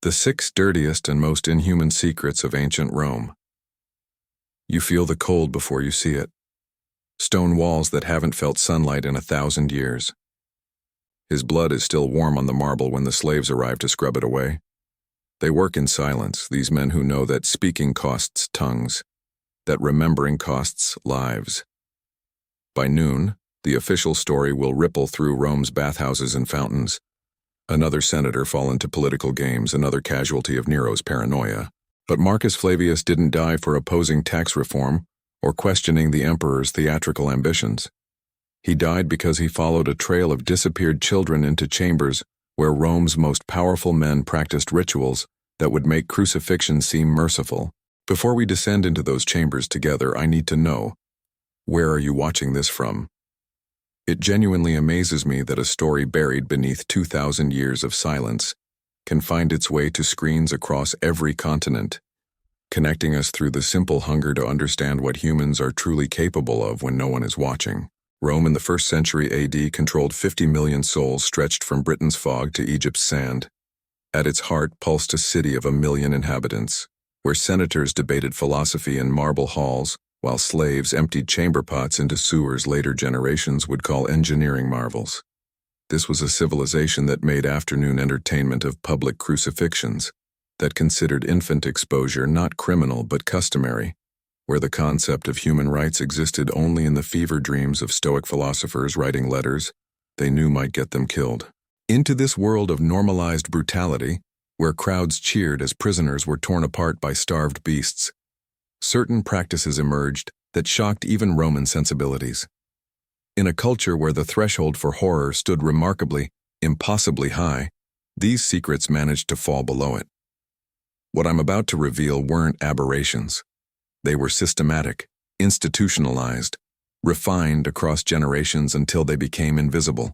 The 6 dirtiest and most inhuman secrets of ancient Rome. You feel the cold before you see it. Stone walls that haven't felt sunlight in 1,000 years. His blood is still warm on the marble when the slaves arrive to scrub it away. They work in silence, these men who know that speaking costs tongues, that remembering costs lives. By noon, the official story will ripple through Rome's bathhouses and fountains. Another senator fallen to political games, another casualty of Nero's paranoia. But Marcus Flavius didn't die for opposing tax reform or questioning the emperor's theatrical ambitions. He died because he followed a trail of disappeared children into chambers where Rome's most powerful men practiced rituals that would make crucifixion seem merciful. Before we descend into those chambers together, I need to know, where are you watching this from? It genuinely amazes me that a story buried beneath 2,000 years of silence can find its way to screens across every continent, connecting us through the simple hunger to understand what humans are truly capable of when no one is watching. Rome in the 1st century AD controlled 50 million souls stretched from Britain's fog to Egypt's sand. At its heart pulsed a city of 1 million inhabitants, where senators debated philosophy in marble halls, while slaves emptied chamber pots into sewers later generations would call engineering marvels. This was a civilization that made afternoon entertainment of public crucifixions, that considered infant exposure not criminal but customary, where the concept of human rights existed only in the fever dreams of Stoic philosophers writing letters they knew might get them killed. Into this world of normalized brutality, where crowds cheered as prisoners were torn apart by starved beasts, certain practices emerged that shocked even Roman sensibilities. In a culture where the threshold for horror stood remarkably, impossibly high, these secrets managed to fall below it. What I'm about to reveal weren't aberrations. They were systematic, institutionalized, refined across generations until they became invisible,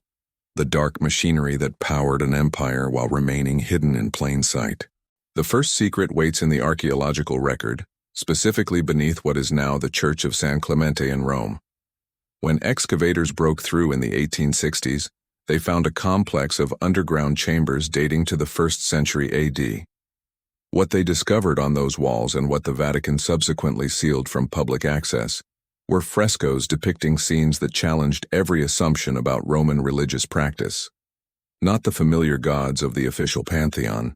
the dark machinery that powered an empire while remaining hidden in plain sight. The first secret waits in the archaeological record, specifically beneath what is now the Church of San Clemente in Rome. When excavators broke through in the 1860s, they found a complex of underground chambers dating to the 1st century AD. What they discovered on those walls and what the Vatican subsequently sealed from public access were frescoes depicting scenes that challenged every assumption about Roman religious practice. Not the familiar gods of the official pantheon.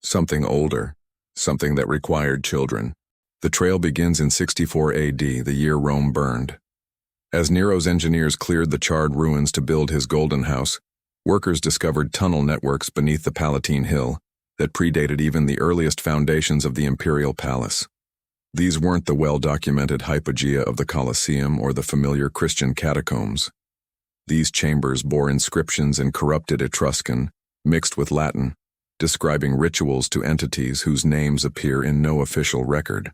Something older, something that required children. The trail begins in 64 AD, the year Rome burned. As Nero's engineers cleared the charred ruins to build his Golden House, workers discovered tunnel networks beneath the Palatine Hill that predated even the earliest foundations of the imperial palace. These weren't the well-documented hypogea of the Colosseum or the familiar Christian catacombs. These chambers bore inscriptions in corrupted Etruscan, mixed with Latin, describing rituals to entities whose names appear in no official record.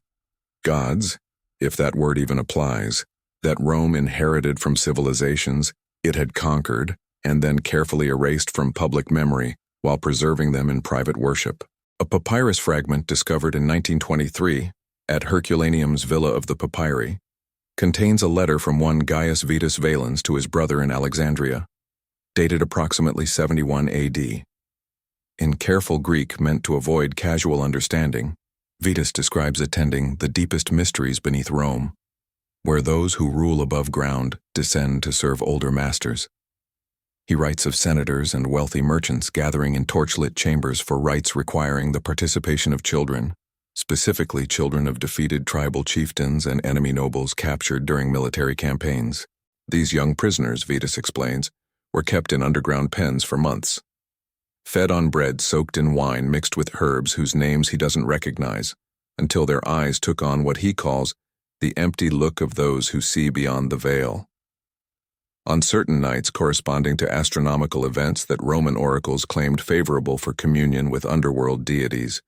Gods, if that word even applies, that Rome inherited from civilizations it had conquered and then carefully erased from public memory while preserving them in private worship. A papyrus fragment discovered in 1923 at Herculaneum's Villa of the Papyri contains a letter from one Gaius Vetus Valens to his brother in Alexandria, dated approximately 71 AD. In careful Greek meant to avoid casual understanding, Vetus describes attending the deepest mysteries beneath Rome, where those who rule above ground descend to serve older masters. He writes of senators and wealthy merchants gathering in torchlit chambers for rites requiring the participation of children, specifically children of defeated tribal chieftains and enemy nobles captured during military campaigns. These young prisoners, Vetus explains, were kept in underground pens for months, fed on bread soaked in wine mixed with herbs whose names he doesn't recognize, until their eyes took on what he calls the empty look of those who see beyond the veil. On certain nights corresponding to astronomical events that Roman oracles claimed favorable for communion with underworld deities,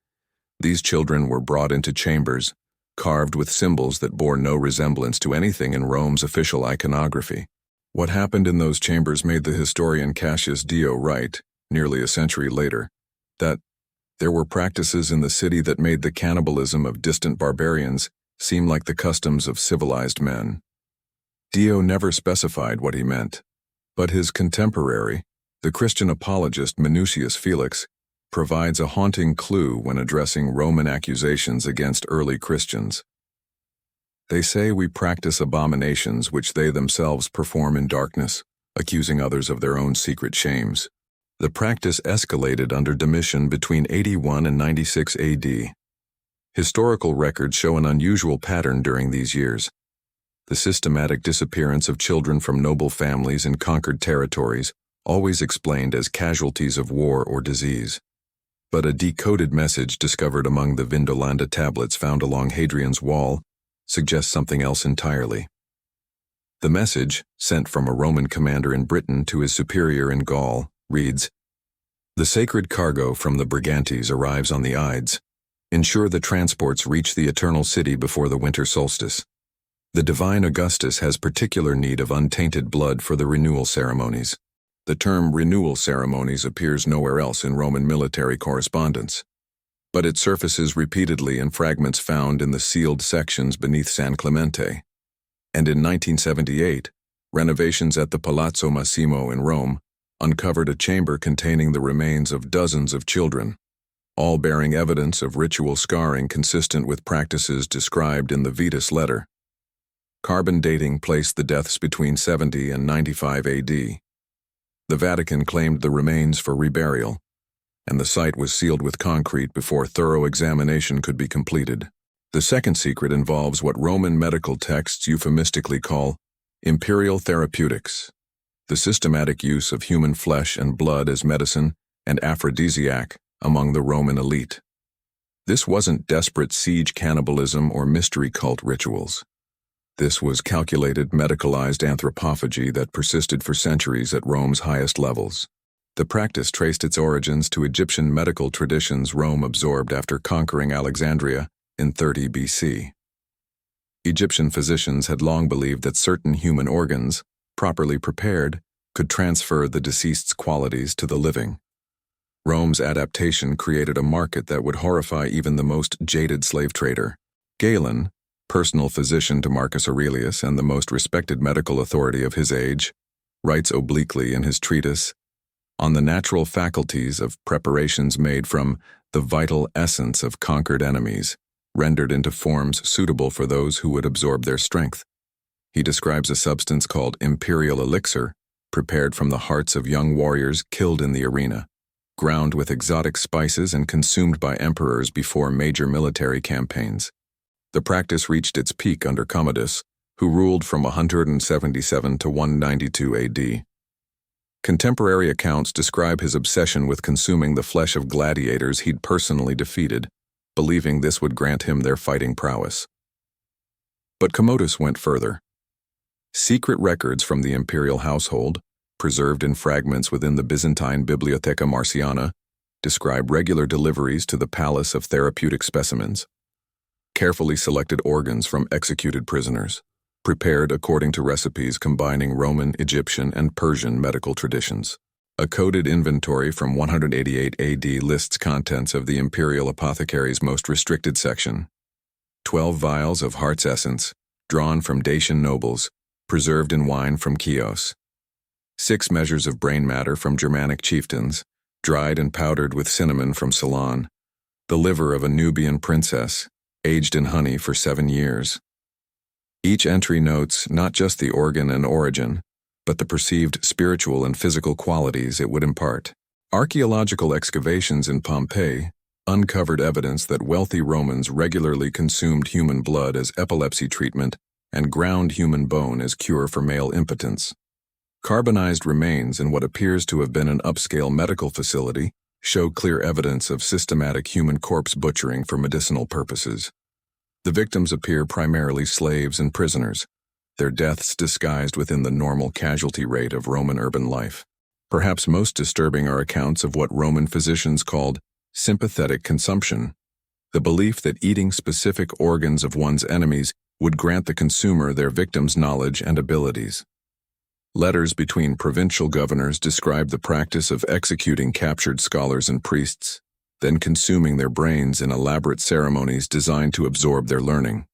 these children were brought into chambers, carved with symbols that bore no resemblance to anything in Rome's official iconography. What happened in those chambers made the historian Cassius Dio write, nearly a century later, that there were practices in the city that made the cannibalism of distant barbarians seem like the customs of civilized men. Dio never specified what he meant, but his contemporary, the Christian apologist Minucius Felix, provides a haunting clue when addressing Roman accusations against early Christians. They say we practice abominations which they themselves perform in darkness, accusing others of their own secret shames. The practice escalated under Domitian between 81 and 96 AD. Historical records show an unusual pattern during these years. The systematic disappearance of children from noble families in conquered territories, always explained as casualties of war or disease. But a decoded message discovered among the Vindolanda tablets found along Hadrian's Wall suggests something else entirely. The message, sent from a Roman commander in Britain to his superior in Gaul, reads, "The sacred cargo from the Brigantes arrives on the Ides. Ensure the transports reach the eternal city before the winter solstice. The divine Augustus has particular need of untainted blood for the renewal ceremonies." The term renewal ceremonies appears nowhere else in Roman military correspondence, but it surfaces repeatedly in fragments found in the sealed sections beneath San Clemente. And in 1978, renovations at the Palazzo Massimo in Rome uncovered a chamber containing the remains of dozens of children, all bearing evidence of ritual scarring consistent with practices described in the Vetus letter. Carbon dating placed the deaths between 70 and 95 AD. The Vatican claimed the remains for reburial, and the site was sealed with concrete before thorough examination could be completed. The second secret involves what Roman medical texts euphemistically call imperial therapeutics, the systematic use of human flesh and blood as medicine and aphrodisiac among the Roman elite. This wasn't desperate siege cannibalism or mystery cult rituals. This was calculated, medicalized anthropophagy that persisted for centuries at Rome's highest levels. The practice traced its origins to Egyptian medical traditions Rome absorbed after conquering Alexandria in 30 BC. Egyptian physicians had long believed that certain human organs, properly prepared, could transfer the deceased's qualities to the living. Rome's adaptation created a market that would horrify even the most jaded slave trader. Galen, personal physician to Marcus Aurelius and the most respected medical authority of his age, writes obliquely in his treatise on the natural faculties of preparations made from the vital essence of conquered enemies, rendered into forms suitable for those who would absorb their strength. He describes a substance called imperial elixir, prepared from the hearts of young warriors killed in the arena, ground with exotic spices and consumed by emperors before major military campaigns. The practice reached its peak under Commodus, who ruled from 177 to 192 AD. Contemporary accounts describe his obsession with consuming the flesh of gladiators he'd personally defeated, believing this would grant him their fighting prowess. But Commodus went further. Secret records from the imperial household, preserved in fragments within the Byzantine Bibliotheca Marciana, describe regular deliveries to the palace of therapeutic specimens. Carefully selected organs from executed prisoners, prepared according to recipes combining Roman, Egyptian, and Persian medical traditions. A coded inventory from 188 AD lists contents of the imperial apothecary's most restricted section. 12 vials of heart's essence, drawn from Dacian nobles, preserved in wine from Chios. 6 measures of brain matter from Germanic chieftains, dried and powdered with cinnamon from Ceylon. The liver of a Nubian princess, aged in honey for 7 years. Each entry notes not just the organ and origin, but the perceived spiritual and physical qualities it would impart. Archaeological excavations in Pompeii uncovered evidence that wealthy Romans regularly consumed human blood as epilepsy treatment and ground human bone as cure for male impotence. Carbonized remains in what appears to have been an upscale medical facility show clear evidence of systematic human corpse butchering for medicinal purposes. The victims appear primarily slaves and prisoners, their deaths disguised within the normal casualty rate of Roman urban life. Perhaps most disturbing are accounts of what Roman physicians called sympathetic consumption, the belief that eating specific organs of one's enemies would grant the consumer their victim's knowledge and abilities. Letters between provincial governors describe the practice of executing captured scholars and priests, then consuming their brains in elaborate ceremonies designed to absorb their learning.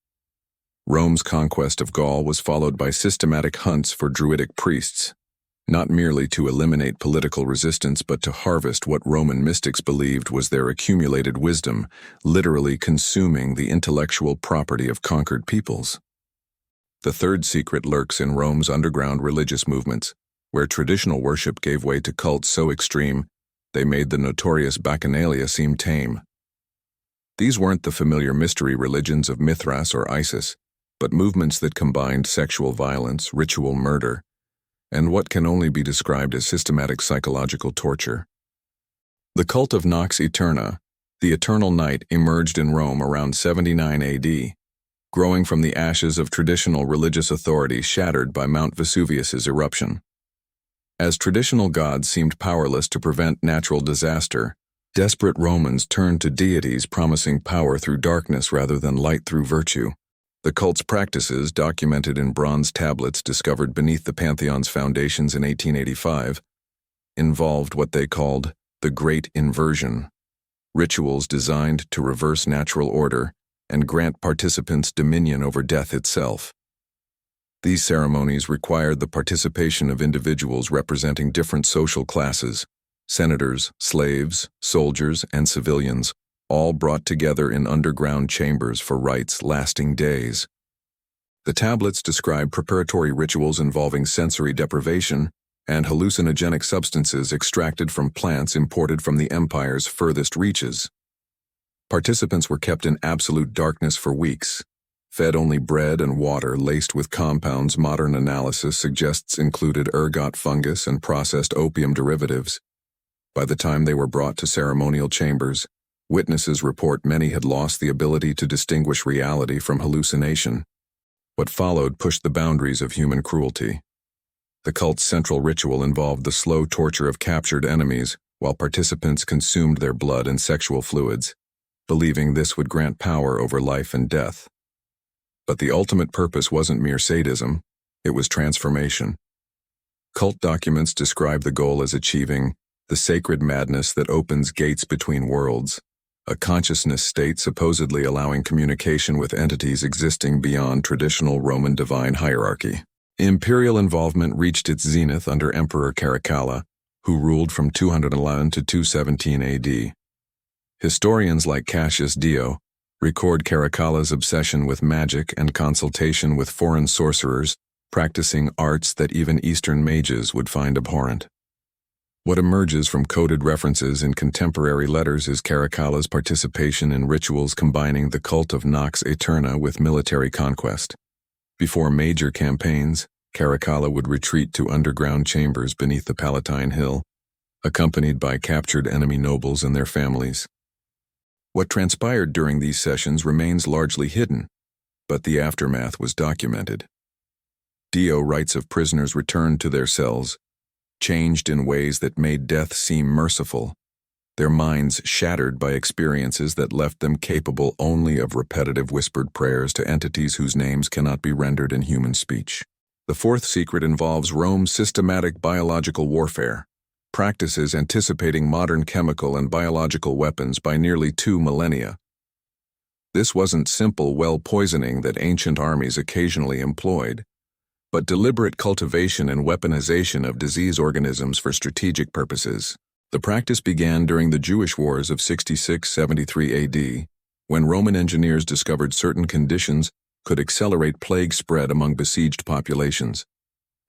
Rome's conquest of Gaul was followed by systematic hunts for druidic priests, not merely to eliminate political resistance but to harvest what Roman mystics believed was their accumulated wisdom, literally consuming the intellectual property of conquered peoples. The third secret lurks in Rome's underground religious movements, where traditional worship gave way to cults so extreme they made the notorious Bacchanalia seem tame. These weren't the familiar mystery religions of Mithras or Isis, but movements that combined sexual violence, ritual murder, and what can only be described as systematic psychological torture. The cult of Nox Eterna, the eternal night, emerged in Rome around 79 AD, growing from the ashes of traditional religious authority shattered by Mount Vesuvius's eruption. As traditional gods seemed powerless to prevent natural disaster, desperate Romans turned to deities promising power through darkness rather than light through virtue. The cult's practices, documented in bronze tablets discovered beneath the Pantheon's foundations in 1885, involved what they called the Great Inversion, rituals designed to reverse natural order and grant participants dominion over death itself. These ceremonies required the participation of individuals representing different social classes, senators, slaves, soldiers, and civilians, all brought together in underground chambers for rites lasting days. The tablets describe preparatory rituals involving sensory deprivation and hallucinogenic substances extracted from plants imported from the empire's furthest reaches. Participants were kept in absolute darkness for weeks, fed only bread and water laced with compounds modern analysis suggests included ergot fungus and processed opium derivatives. By the time they were brought to ceremonial chambers, witnesses report many had lost the ability to distinguish reality from hallucination. What followed pushed the boundaries of human cruelty. The cult's central ritual involved the slow torture of captured enemies while participants consumed their blood and sexual fluids, believing this would grant power over life and death. But the ultimate purpose wasn't mere sadism, it was transformation. Cult documents describe the goal as achieving the sacred madness that opens gates between worlds, a consciousness state supposedly allowing communication with entities existing beyond traditional Roman divine hierarchy. Imperial involvement reached its zenith under Emperor Caracalla, who ruled from 211 to 217 AD. Historians like Cassius Dio record Caracalla's obsession with magic and consultation with foreign sorcerers, practicing arts that even Eastern mages would find abhorrent. What emerges from coded references in contemporary letters is Caracalla's participation in rituals combining the cult of Nox Eterna with military conquest. Before major campaigns, Caracalla would retreat to underground chambers beneath the Palatine Hill, accompanied by captured enemy nobles and their families. What transpired during these sessions remains largely hidden, but the aftermath was documented. Dio writes of prisoners returned to their cells, changed in ways that made death seem merciful, their minds shattered by experiences that left them capable only of repetitive whispered prayers to entities whose names cannot be rendered in human speech. The fourth secret involves Rome's systematic biological warfare, practices anticipating modern chemical and biological weapons by nearly 2 millennia. This wasn't simple well poisoning that ancient armies occasionally employed, but deliberate cultivation and weaponization of disease organisms for strategic purposes. The practice began during the Jewish Wars of 66-73 AD, when Roman engineers discovered certain conditions could accelerate plague spread among besieged populations.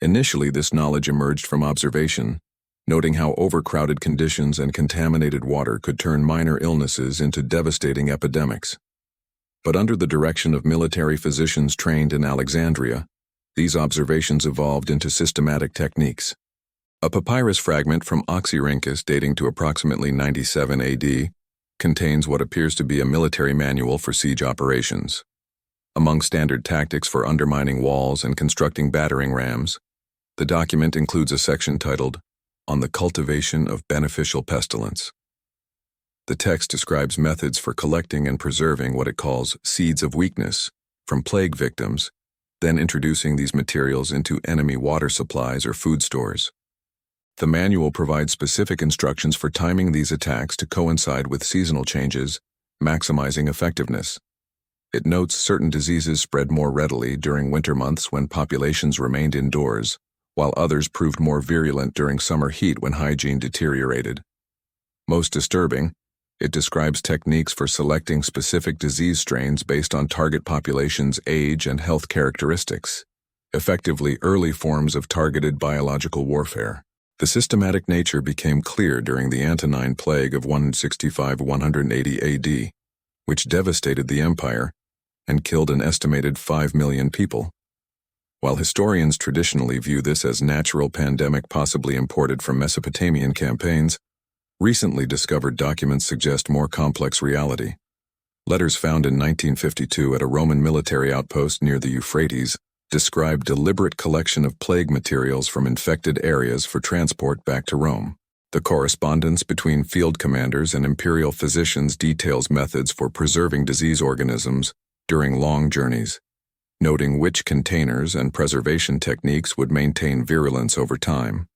Initially, this knowledge emerged from observation, noting how overcrowded conditions and contaminated water could turn minor illnesses into devastating epidemics. But under the direction of military physicians trained in Alexandria, these observations evolved into systematic techniques. A papyrus fragment from Oxyrhynchus dating to approximately 97 AD contains what appears to be a military manual for siege operations. Among standard tactics for undermining walls and constructing battering rams, the document includes a section titled, "On the Cultivation of Beneficial Pestilence." The text describes methods for collecting and preserving what it calls seeds of weakness from plague victims, then introducing these materials into enemy water supplies or food stores. The manual provides specific instructions for timing these attacks to coincide with seasonal changes, maximizing effectiveness. It notes certain diseases spread more readily during winter months when populations remained indoors, while others proved more virulent during summer heat when hygiene deteriorated. Most disturbing, it describes techniques for selecting specific disease strains based on target populations' age and health characteristics, effectively early forms of targeted biological warfare. The systematic nature became clear during the Antonine Plague of 165–180 AD, which devastated the empire and killed an estimated 5 million people. While historians traditionally view this as natural pandemic possibly imported from Mesopotamian campaigns, recently discovered documents suggest more complex reality. Letters found in 1952 at a Roman military outpost near the Euphrates describe deliberate collection of plague materials from infected areas for transport back to Rome. The correspondence between field commanders and imperial physicians details methods for preserving disease organisms during long journeys, noting which containers and preservation techniques would maintain virulence over time.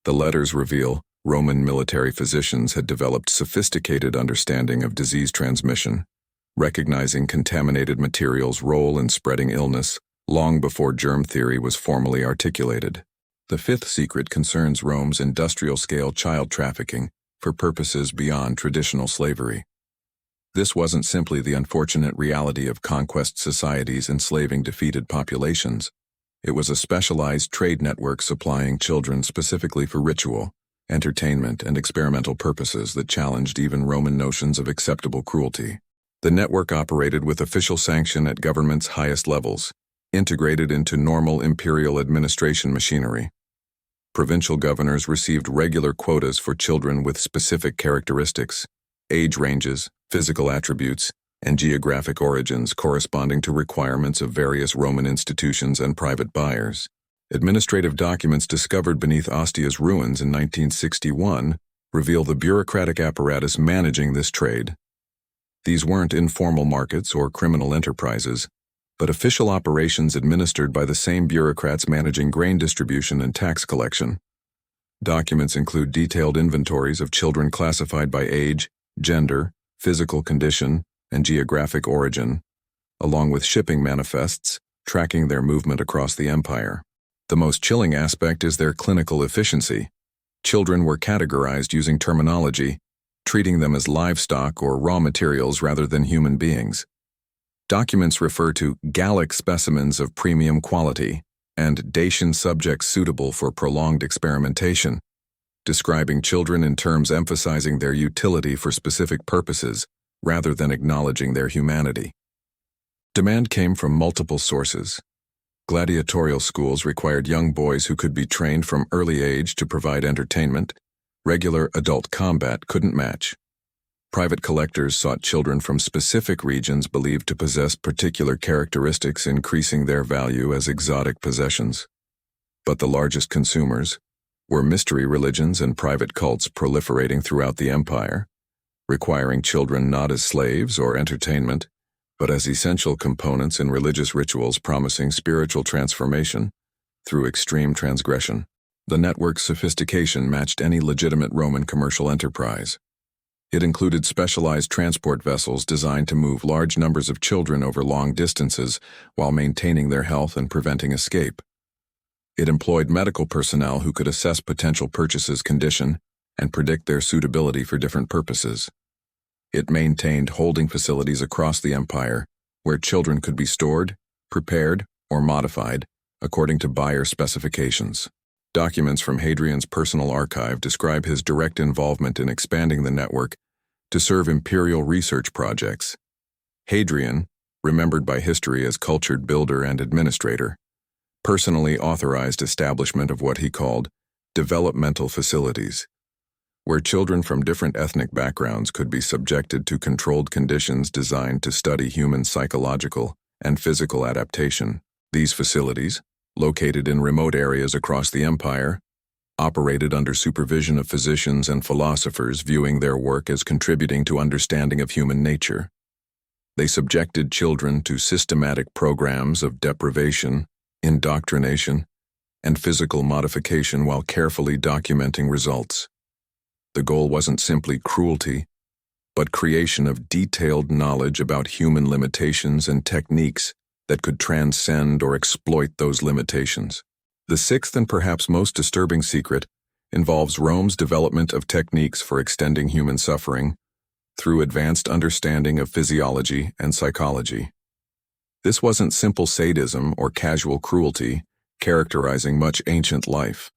The letters reveal Roman military physicians had developed sophisticated understanding of disease transmission, recognizing contaminated materials' role in spreading illness long before germ theory was formally articulated. The fifth secret concerns Rome's industrial-scale child trafficking for purposes beyond traditional slavery. This wasn't simply the unfortunate reality of conquest societies enslaving defeated populations. It was a specialized trade network supplying children specifically for ritual, entertainment, and experimental purposes that challenged even Roman notions of acceptable cruelty. The network operated with official sanction at government's highest levels, integrated into normal imperial administration machinery. Provincial governors received regular quotas for children with specific characteristics, age ranges, physical attributes, and geographic origins corresponding to requirements of various Roman institutions and private buyers. Administrative documents discovered beneath Ostia's ruins in 1961 reveal the bureaucratic apparatus managing this trade. These weren't informal markets or criminal enterprises, but official operations administered by the same bureaucrats managing grain distribution and tax collection. Documents include detailed inventories of children classified by age, gender, physical condition, and geographic origin, along with shipping manifests tracking their movement across the empire. The most chilling aspect is their clinical efficiency. Children were categorized using terminology, treating them as livestock or raw materials rather than human beings. Documents refer to Gallic specimens of premium quality and Dacian subjects suitable for prolonged experimentation, describing children in terms emphasizing their utility for specific purposes rather than acknowledging their humanity. Demand came from multiple sources. Gladiatorial schools required young boys who could be trained from early age to provide entertainment. Regular adult combat couldn't match. Private collectors sought children from specific regions believed to possess particular characteristics, increasing their value as exotic possessions. But the largest consumers were mystery religions and private cults proliferating throughout the empire, requiring children not as slaves or entertainment, but as essential components in religious rituals promising spiritual transformation through extreme transgression. The network's sophistication matched any legitimate Roman commercial enterprise. It included specialized transport vessels designed to move large numbers of children over long distances while maintaining their health and preventing escape. It employed medical personnel who could assess potential purchasers' condition and predict their suitability for different purposes. It maintained holding facilities across the empire where children could be stored, prepared, or modified according to buyer specifications. Documents from Hadrian's personal archive describe his direct involvement in expanding the network to serve imperial research projects. Hadrian, remembered by history as cultured builder and administrator, personally authorized establishment of what he called developmental facilities, where children from different ethnic backgrounds could be subjected to controlled conditions designed to study human psychological and physical adaptation. These facilities, located in remote areas across the empire, operated under supervision of physicians and philosophers viewing their work as contributing to understanding of human nature. They subjected children to systematic programs of deprivation, indoctrination, and physical modification while carefully documenting results. The goal wasn't simply cruelty, but creation of detailed knowledge about human limitations and techniques that could transcend or exploit those limitations. The sixth and perhaps most disturbing secret involves Rome's development of techniques for extending human suffering through advanced understanding of physiology and psychology. This wasn't simple sadism or casual cruelty characterizing much ancient life,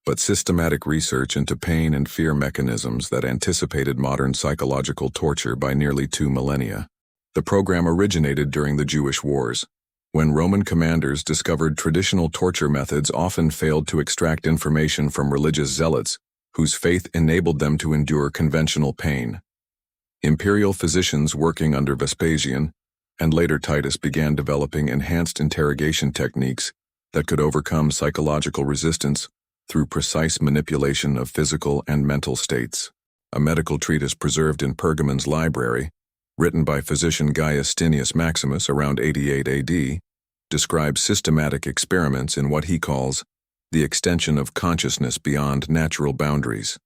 but systematic research into pain and fear mechanisms that anticipated modern psychological torture by nearly 2 millennia. The program originated during the Jewish Wars, when Roman commanders discovered traditional torture methods often failed to extract information from religious zealots whose faith enabled them to endure conventional pain. Imperial physicians working under Vespasian and later Titus began developing enhanced interrogation techniques that could overcome psychological resistance through precise manipulation of physical and mental states. A medical treatise preserved in Pergamon's library, written by physician Gaius Stinius Maximus around 88 AD, describes systematic experiments in what he calls the extension of consciousness beyond natural boundaries.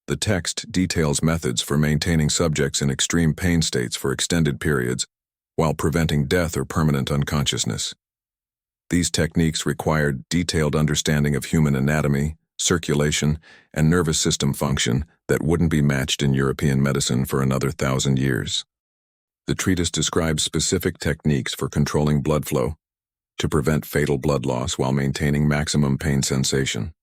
The text details methods for maintaining subjects in extreme pain states for extended periods while preventing death or permanent unconsciousness. These techniques required detailed understanding of human anatomy, circulation, and nervous system function that wouldn't be matched in European medicine for another 1,000 years. The treatise describes specific techniques for controlling blood flow to prevent fatal blood loss while maintaining maximum pain sensation.